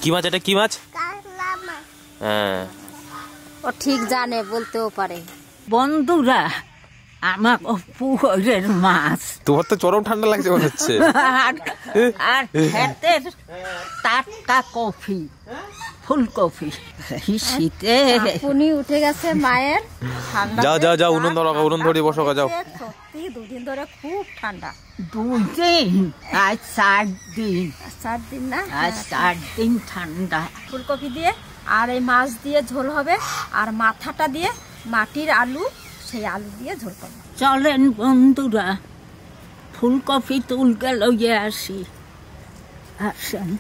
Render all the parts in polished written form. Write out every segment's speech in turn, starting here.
কি মাছ এটা? কি মাছ? হ্যাঁ, ও ঠিক জানে, বলতেও পারে। বন্ধুরা, আমার পুকুরের মাছ। তোমার তো চরম ঠান্ডা লাগছে মনে হচ্ছে। আর ক্ষেতের টাটকা কফি, ফুলকপি। শীতে উনি উঠে গেছে মায়ের। যাও যাও যাও, উনুন ধরো, উনুন ধরে বসো, যাও। সত্যি দুদিন ধরে খুব ঠান্ডা। 2 দিন, আজ 4 দিন। 4 দিন না, আজ 4 দিন ঠান্ডা। ফুলকপি দিয়ে আর এই মাছ দিয়ে ঝোল হবে, আর মাথাটা দিয়ে মাটির আলু, সেই আলু দিয়ে ঝোল করবে। চলেন বন্ধুরা, ফুলকপি তুলতে লইয়ে আসি। আসেন।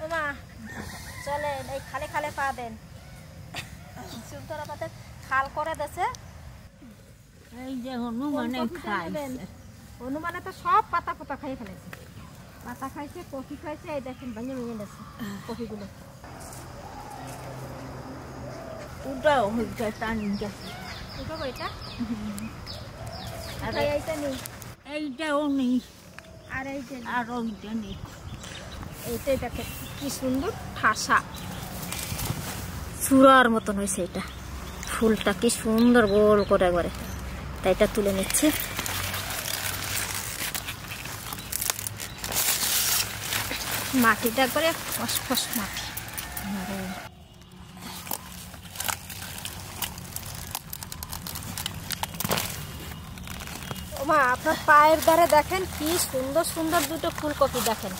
ওমা চলেন, এই খালে খালে পা দেন। সুন্দরা পাতে খাল করে দেছে। এই যে হনুমানে খাই, হনুমানে তো সব পাতা পোতা খাই ফেলেছে। পাতা খাইছে, কফি খাইছে, এই দেখেন ভেঙে ভেঙে গেছে কফিগুলো। ওটাও হচ্ছে টানি গেছে। উঠাবো এটা, আর এইটা নেই, এইটাও নেই, আর এই যে আর ওইটা নেই। এইটাই দেখেন কি সুন্দর ঠাসা চূড়ার মতন হয়েছে। এটা ফুলটা কি সুন্দর গোল করে একবারে, তাই এটা তুলে নিচ্ছে। মাটিটা একবারে ফসফস মাটি। ওমা আপনার পায়ের ধারে দেখেন কি সুন্দর সুন্দর দুটো ফুলকপি দেখেন।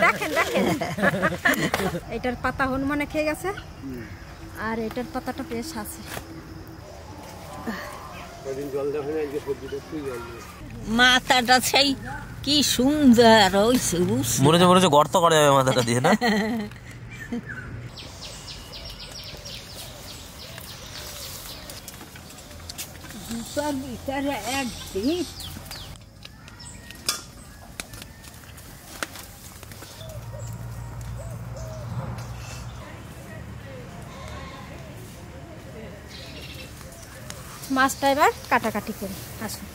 দেখেন দেখেন, এটার পাতা হনুমানে খেয়ে গেছে, আর এটার পাতাটা বেশ আছে। মাথাটা সেই কি সুন্দর হয়েছে, মনে হচ্ছে গর্ত করা যাবে মাথাটা দিয়ে, না? ভিতরে একদিন মাছটা এবার কাটাকাটি করি, আসুন।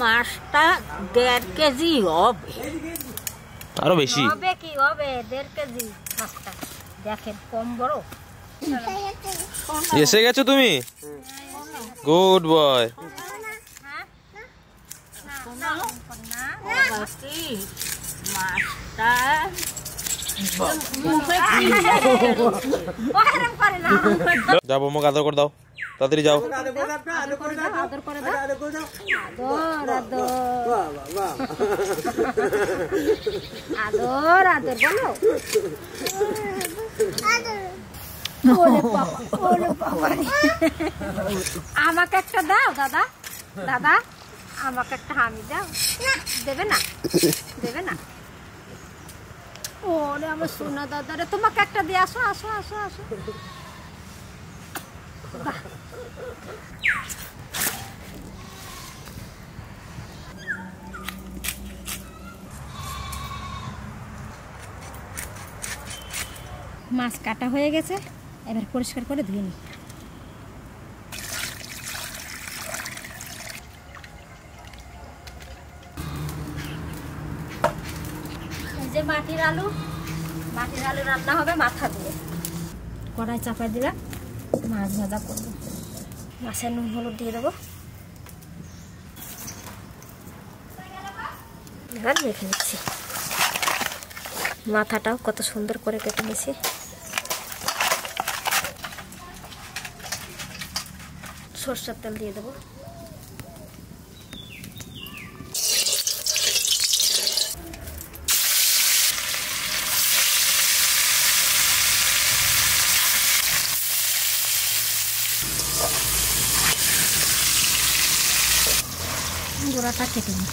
মাছটা 1.5 কেজি হবে, আরো বেশি হবে। কি হবে 1.5 কেজি মাছটা? দেখেন কম বড়। এসে গেছো তুমি, গুড বয়। মাছটা যাবো, মুখ আদর করে দাও, তাড়াতাড়ি যাও। আদর করে দাও, আদর করে দাও, আদর আদর আদর বলো। আমাকে একটা দাও দাদা, দাদা আমাকে একটা হামি দাও। দেবে না, দেবে না। ওরে আমার সোনা দাদা রে, তোমাকে একটা দিয়ে আসো, আসো আসো আসো। মাছ কাটা হয়ে গেছে, এবার পরিষ্কার করে ধুয়ে নিই। এই যে মাটির আলু রান্না হবে মাথা দিয়ে। কড়াই চাপাই দিলাম, মাছ ভাজা করবো। মাছের নুন হলুদ দিয়ে দেবো, এবার মেখে নিচ্ছি। মাথাটাও কত সুন্দর করে কেটে নিয়েছি। সরষের তেল দিয়ে দেবো। গোড়াটা কেটে নিই।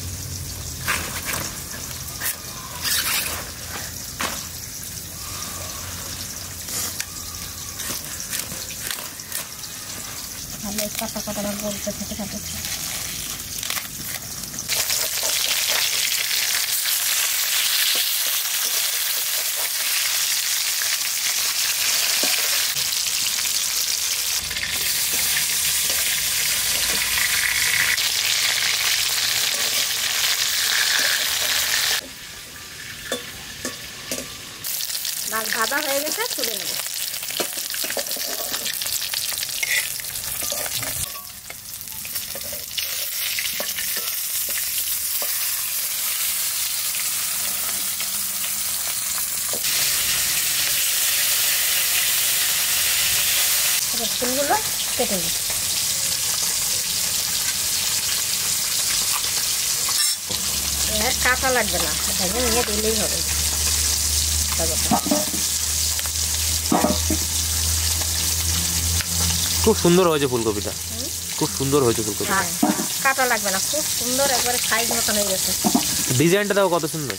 তাহলে পাতা পাতা বলতে থেকে থাকে। ভাজা হয়ে গেছে, তুলে নেব। ফুলগুলো কেটে নিই। এর কাঁচা লাগবে না, ভেঙে নিয়ে দিলেই হবে। খুব সুন্দর হয়েছে ফুলকপিটা, খুব সুন্দর হয়েছে ফুলকপিটা। কাঁচা লাগবে না, খুব সুন্দর একবারে সাইজ মতন হয়ে গেছে। ডিজাইনটা দেখো কত সুন্দর।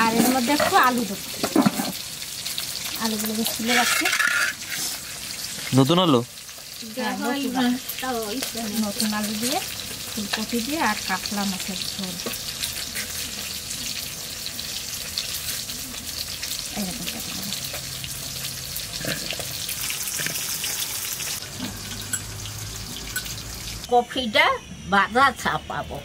আর এর মধ্যে একটু আলু দেবো, আলুগুলো ছুলে রাখছি। নতুন আলু, নতুন আলু দিয়ে, ফুলকপি দিয়ে আর কাতলা মাছের ঝোল এরকম কেটে নেব। কফিটা বাজা ছাপাবো।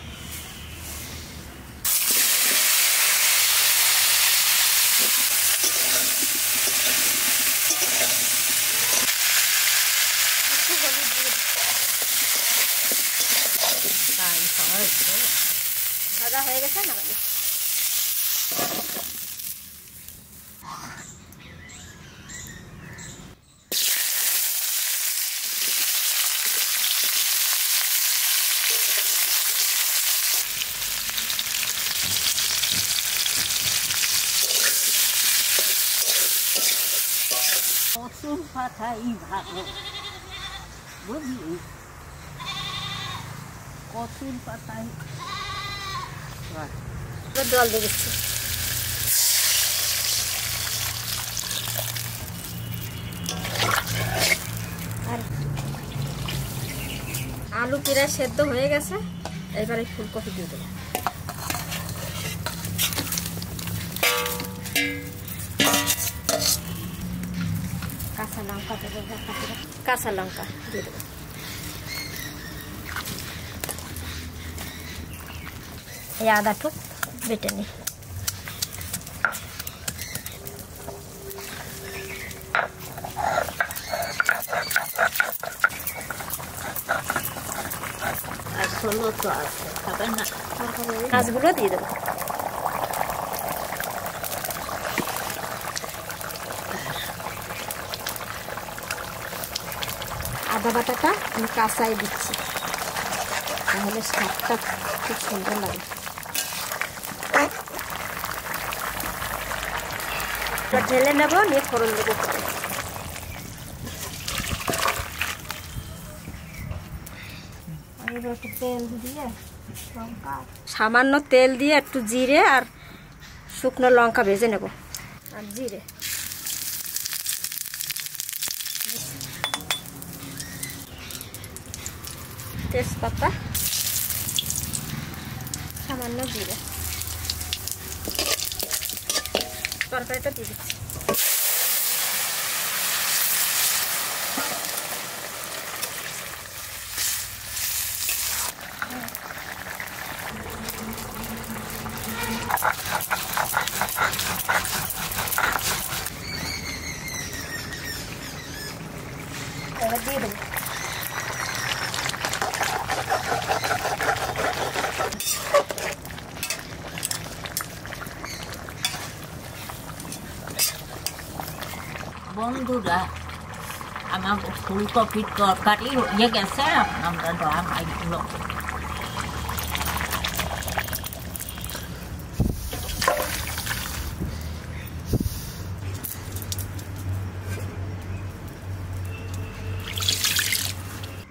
ভাজা হয়ে গেছে না? কচুর পাতাই ভালো, বুঝলি? কচুর পাতাই জল দিয়ে দিচ্ছি। আর আলু প্রায় সেদ্ধ হয়ে গেছে, এবারে ফুলকপি দিয়ে দেবো। কাঁচা লঙ্কা দেবো, কাঁচা লঙ্কা দিয়ে দেবো। এই আদা টুক বেটে নিই। আর ষোলো তো আছে, খাবে না? মাছগুলো দিয়ে দেবো। আদা বাটাটা আমি কাঁচাই দিচ্ছি, তাহলে স্বাদটা খুব সুন্দর লাগে। ঢেলে নেবো, নিয়ে ফোড়ন দেবো। একটু তেল দিয়ে, সামান্য তেল দিয়ে একটু জিরে আর শুকনো লঙ্কা ভেজে নেব, আর জিরে, তেজপাতা, সামান্য জিরে, তরকারিটা দিয়ে দিচ্ছি। এবার দিয়ে দেবো। বন্ধুরা, আমার ফুলকপির তরকারি হয়ে গেছে, আমরা ড্রামাইগুলো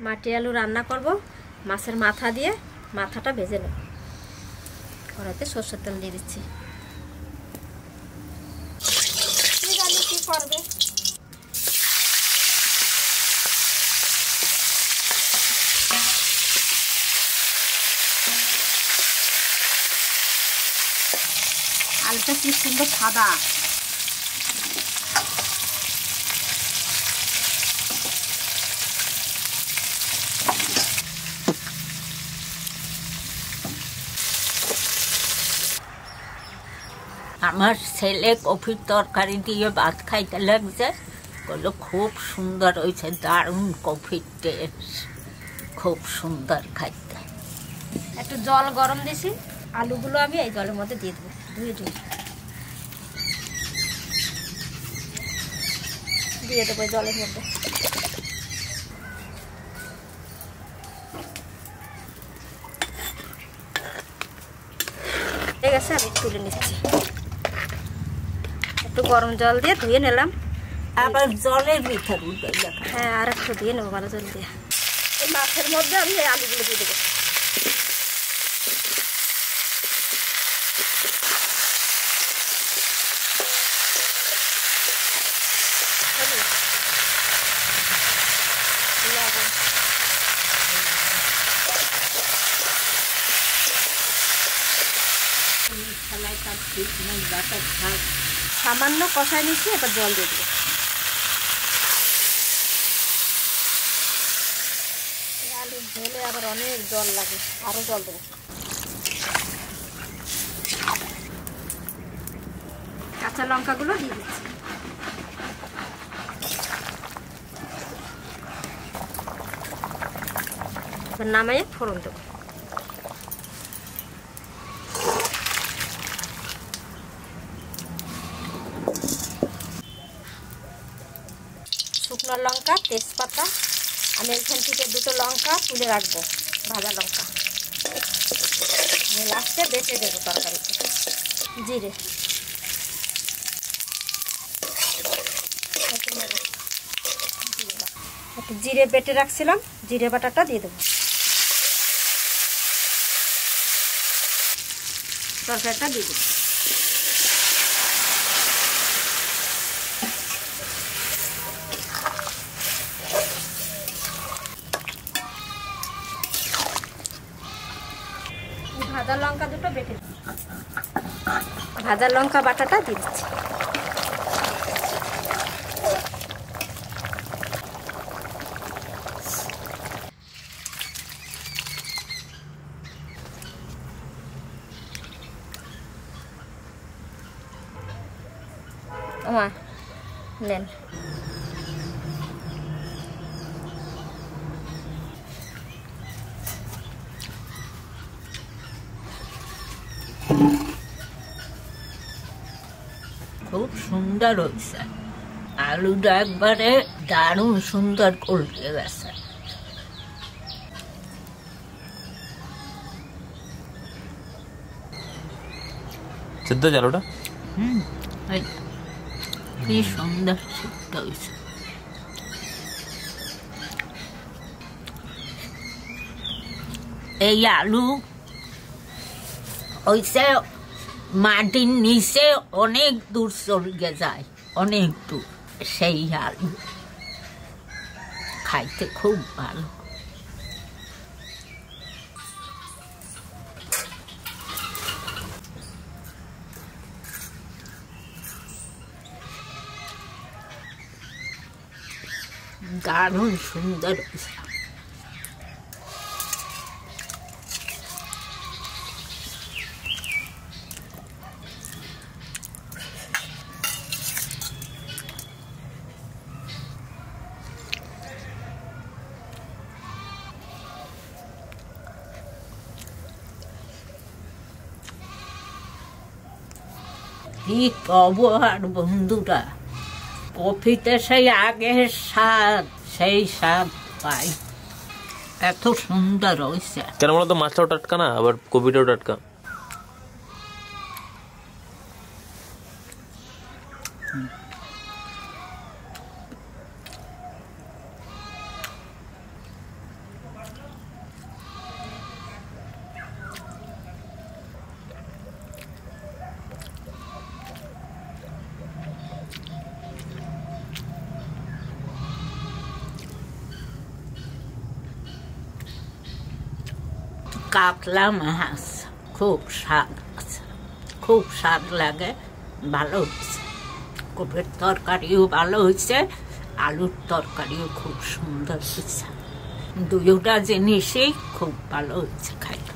মাটি আলু রান্না করব, মাছের মাথা দিয়ে মাথাটা ভেজে নেব। কড়াইতে সরষের তেল দিয়ে দিচ্ছি। কি করবে? আলুটা কি সুন্দর সাদা। আমার ছেলে কফির তরকারি দিয়ে ভাত খাইতে লাগছে, বললো খুব সুন্দর হয়েছে, দারুণ কফির টেস্ট, খুব সুন্দর খাইতে। একটু জল গরম দিছি, আলুগুলো আমি এই জলের মধ্যে দিয়ে দেবো, দিয়ে দেবো জলের মধ্যে। ঠিক আছে, আমি তুলে নিচ্ছি। একটু গরম জল দিয়ে ধুয়ে নিলাম, আবার জলের ভিতর উঠে। হ্যাঁ, আর একটু দিয়ে নেবো ভালো জল দিয়ে। এই মাছের মধ্যে আমি এই আলুগুলো দিয়ে দেবো। সামান্য কষায় নিচ্ছি, এবার জল দিয়ে দেবো। আলু ঝোলে আবার অনেক জল লাগে, আরো জল দেবো। কাঁচা লঙ্কাগুলো দিয়ে দিচ্ছি। এবার নামাইয়ে ফোড়ন দেবো। শুকনো লঙ্কা, তেজপাতা, আমি এখান থেকে দুটো লঙ্কা তুলে রাখবো, ভাজা লঙ্কা লাস্টে বেটে দেবো তরকারিতে। জিরে, একটু জিরে বেটে রাখছিলাম, জিরে বাটাটা দিয়ে দেবো। তরকারিটা দিয়ে দেবো। ভাজা লঙ্কা দুটো বেটে, ভাজা লঙ্কা বাটাটা দিয়ে দিচ্ছি। ওমা নেন, খুব সুন্দর হয়েছে, আলুটা একবারে দারুণ সুন্দর করে গেছে। সিদ্ধ আলুটা কি সুন্দর সিদ্ধ হয়েছে। এই আলু হয়েছে মাটির নিচে অনেক দূর চলে যায়, অনেক দূর। সেই আলু খাইতে খুব ভালো। দারুণ সুন্দর হয়েছে। কি কব আর বন্ধুরা, কফিতে সেই আগের স্বাদ, সেই স্বাদ পাই, এত সুন্দর হয়েছে। কেন বলতো, মাছটাও টাটকা না, আবার কপিটাও টাটকা। কাতলা মাছ খুব স্বাদ আছে, খুব স্বাদ লাগে, ভালো হয়েছে। কপির তরকারিও ভালো হয়েছে, আলুর তরকারিও খুব সুন্দর হয়েছে। দুইটা জিনিসই খুব ভালো হয়েছে খাইতে।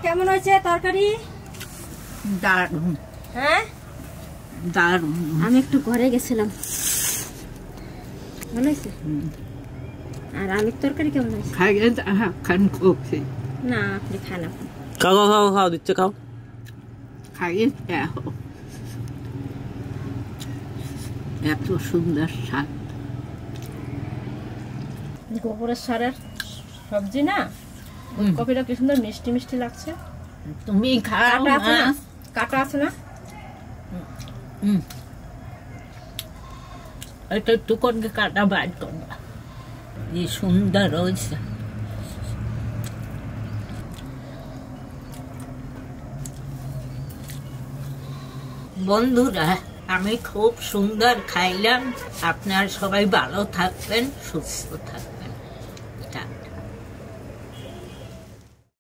কেমন হয়েছে তরকারি? দারুণ হ্যাঁ দারুণ। আমি একটু ঘরে গেছিলাম, ভালো হয়েছে। আর আলুর তরকারি কেমন হয়েছে? খাইয়ে খান কপি না আপনি খান, আপনি খাও খাও খাও খাও, দিচ্ছে খাও। খাইয়ে দেখো, এত সুন্দর স্বাদ। গোবরের সারের সবজি না, কপিটা কি সুন্দর মিষ্টি মিষ্টি লাগছে। তুমি খাও কাটা আছে না, মাছ। কাটা আছে না? এটা একটু করে কাটা বার করবা, কি সুন্দর হয়েছে। বন্ধুরা, আমি খুব সুন্দর খাইলাম। আপনারা সবাই ভালো থাকবেন, সুস্থ থাকবেন।